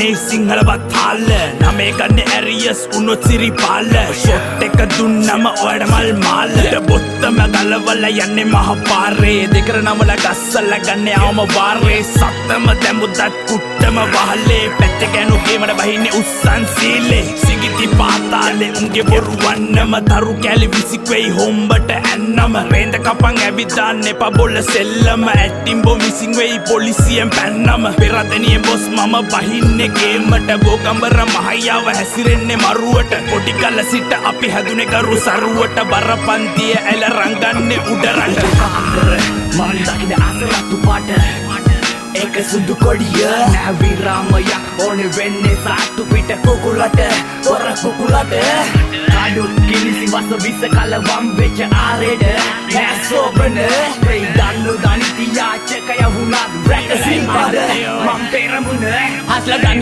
සිංහල බත්හාල්ල නමේ ගන්න ඇරියස් උනොත් සිරිපාල්ල ෂොට් එක දුන්නම ඔයාට මල් මාල්ලට බොත්තම ගලවල යන්නේ මහ පාරේ දෙකර නමල ගස්සල ගන්නේ ආවම වාරේ සත්තම දැම්බුදත් කුට්ටම වහලේ පැත්ත ගෑනු ගේමට බහින්නේ උස්සන් සීලේ සිගිති පාතාලේ උන්ගේ බොරු වන්නම තරු කැලි විසික්වෙයි හොම්බට ඇන්නම රේන්ද කපන් ඇවිදාන්න එපා බොල්ල සෙල්ලම ඇට්ටිම්බෝ මිසින් වෙයි පොලිසියෙන් පැන්නම පෙරදනියෙන් බොස් මම බහින්නේ ගේමට ගෝකම්බර මහයාව හැසිරෙන්නේ මරුවට පොඩි කල සිට අපි හැදුනේ කරු සරුවට බරපන්තිය ඇල රංගන්නේ උඩරට මන් දකින අසරත්තු පාට ඒක සුදු කොඩිය නැවිරාමයක් ඕනේ වෙන්නේ සාට්ටු පිට කුකුලට පොර කුකුලට කඩුත් කිලිසි වස විස කල වම් වෙච්ච ආරෙට නෑ සෝබන වෙයි දන්නු දනිති යාචකය වුණත් රැක සිම්පද මම් පෙරමුණ හස්ල ගනි